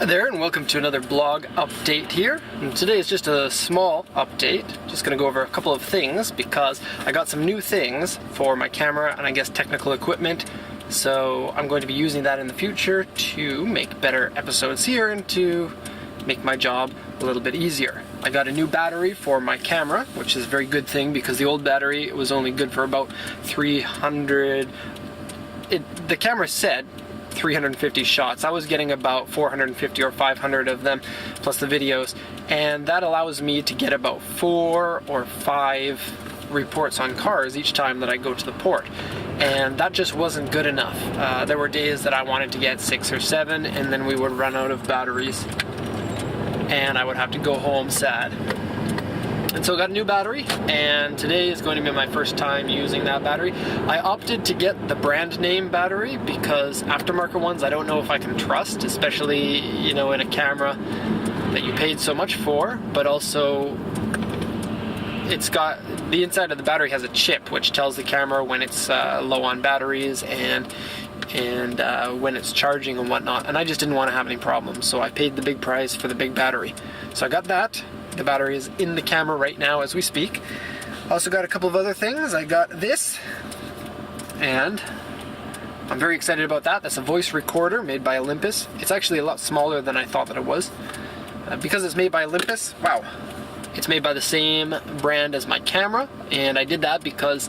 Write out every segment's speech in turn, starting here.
Hi there, and welcome to another blog update here. And today is just a small update. Just going to go over a couple of things because I got some new things for my camera and I guess technical equipment. So I'm going to be using that in the future to make better episodes here and to make my job a little bit easier. I got a new battery for my camera, which is a very good thing because the old battery was only good for about 300. The camera said 350 shots. I was getting about 450 or 500 of them, plus the videos, and that allows me to get about 4 or 5 reports on cars each time that I go to the port, and that just wasn't good enough. There were days that I wanted to get 6 or 7, and then we would run out of batteries, and I would have to go home sad. And so I got a new battery, and today is going to be my first time using that battery. I opted to get the brand name battery because aftermarket ones I don't know if I can trust, especially, you know, in a camera that you paid so much for, but also it's got, the inside of the battery has a chip which tells the camera when it's low on batteries and when it's charging and whatnot, and I just didn't want to have any problems, so I paid the big price for the big battery. So I got that. The battery is in the camera right now as we speak. Also got a couple of other things. I got this, and I'm very excited about that. That's a voice recorder made by Olympus. It's actually a lot smaller than I thought that it was. Because it's made by Olympus, wow. It's made by the same brand as my camera, and I did that because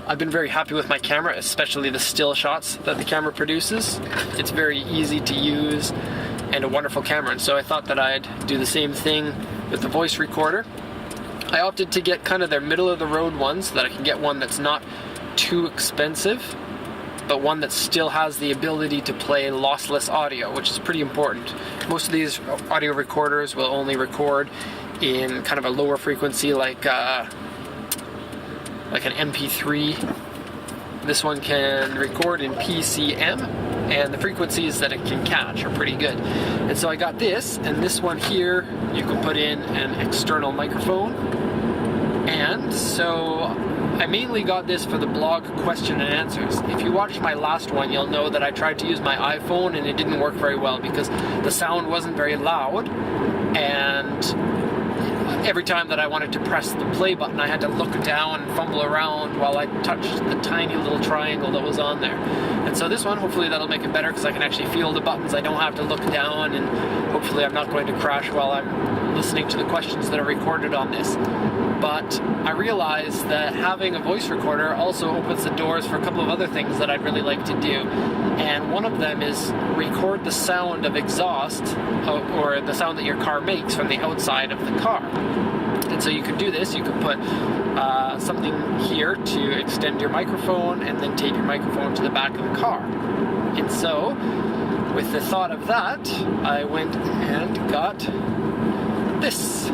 I've been very happy with my camera, especially the still shots that the camera produces. It's very easy to use and a wonderful camera, and so I thought that I'd do the same thing with the voice recorder. I opted to get kind of their middle of the road ones so that I can get one that's not too expensive, but one that still has the ability to play lossless audio, which is pretty important. Most of these audio recorders will only record in kind of a lower frequency, like an MP3. This one can record in PCM, and the frequencies that it can catch are pretty good. And so I got this, and this one here, you can put in an external microphone. And so I mainly got this for the blog question and answers. If you watched my last one, you'll know that I tried to use my iPhone and it didn't work very well because the sound wasn't very loud, and every time that I wanted to press the play button, I had to look down and fumble around while I touched the tiny little triangle that was on there. And so this one, hopefully that'll make it better because I can actually feel the buttons. I don't have to look down, and hopefully I'm not going to crash while I'm listening to the questions that are recorded on this. But I realized that having a voice recorder also opens the doors for a couple of other things that I'd really like to do. And one of them is record the sound of exhaust, or the sound that your car makes from the outside of the car. And so you can do this. You can put something here to extend your microphone and then tape your microphone to the back of the car. And so, with the thought of that, I went and got this,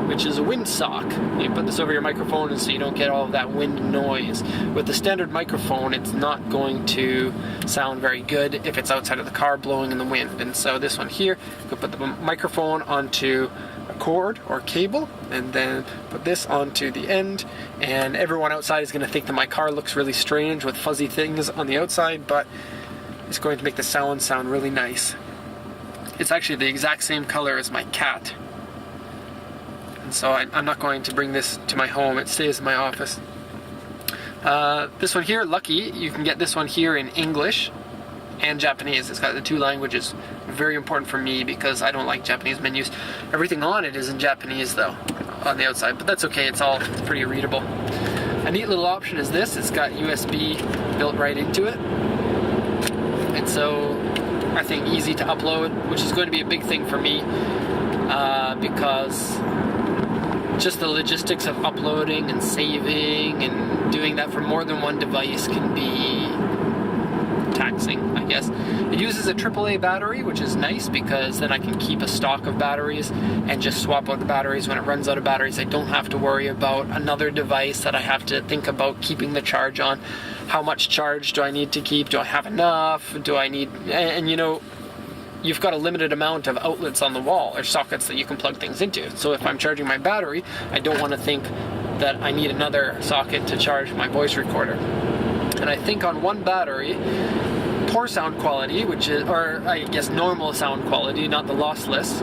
which is a windsock. You put this over your microphone so you don't get all of that wind noise. With the standard microphone, it's not going to sound very good if it's outside of the car blowing in the wind. And so this one here, you can put the microphone onto a cord or cable, and then put this onto the end, and everyone outside is going to think that my car looks really strange with fuzzy things on the outside, but it's going to make the sound really nice. It's actually the exact same color as my cat. So I'm not going to bring this to my home. It stays in my office. This one here, lucky, you can get this one here in English and Japanese. It's got the 2 languages. Very important for me because I don't like Japanese menus. Everything on it is in Japanese though, on the outside, but that's okay. It's pretty readable. A neat little option is this. It's got USB built right into it. And so I think easy to upload, which is going to be a big thing for me because just the logistics of uploading and saving and doing that for more than one device can be taxing, I guess. It uses a AAA battery, which is nice because then I can keep a stock of batteries and just swap out the batteries when it runs out of batteries. I don't have to worry about another device that I have to think about keeping the charge on. How much charge do I need to keep? Do I have enough? Do I need... And you know, you've got a limited amount of outlets on the wall, or sockets that you can plug things into. So if I'm charging my battery, I don't want to think that I need another socket to charge my voice recorder. And I think on one battery, poor sound quality, which is, or I guess normal sound quality, not the lossless,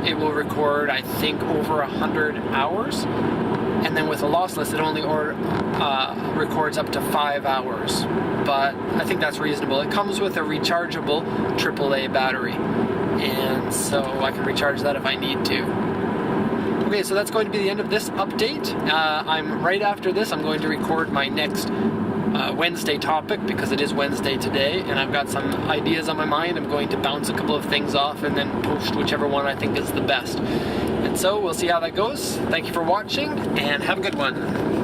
it will record, I think, over 100 hours. And then with a lossless, it only records up to 5 hours. But I think that's reasonable. It comes with a rechargeable AAA battery, and so I can recharge that if I need to. Okay, so that's going to be the end of this update. Right after this, I'm going to record my next Wednesday topic, because it is Wednesday today, and I've got some ideas on my mind. I'm going to bounce a couple of things off and then post whichever one I think is the best. And so we'll see how that goes. Thank you for watching, and have a good one.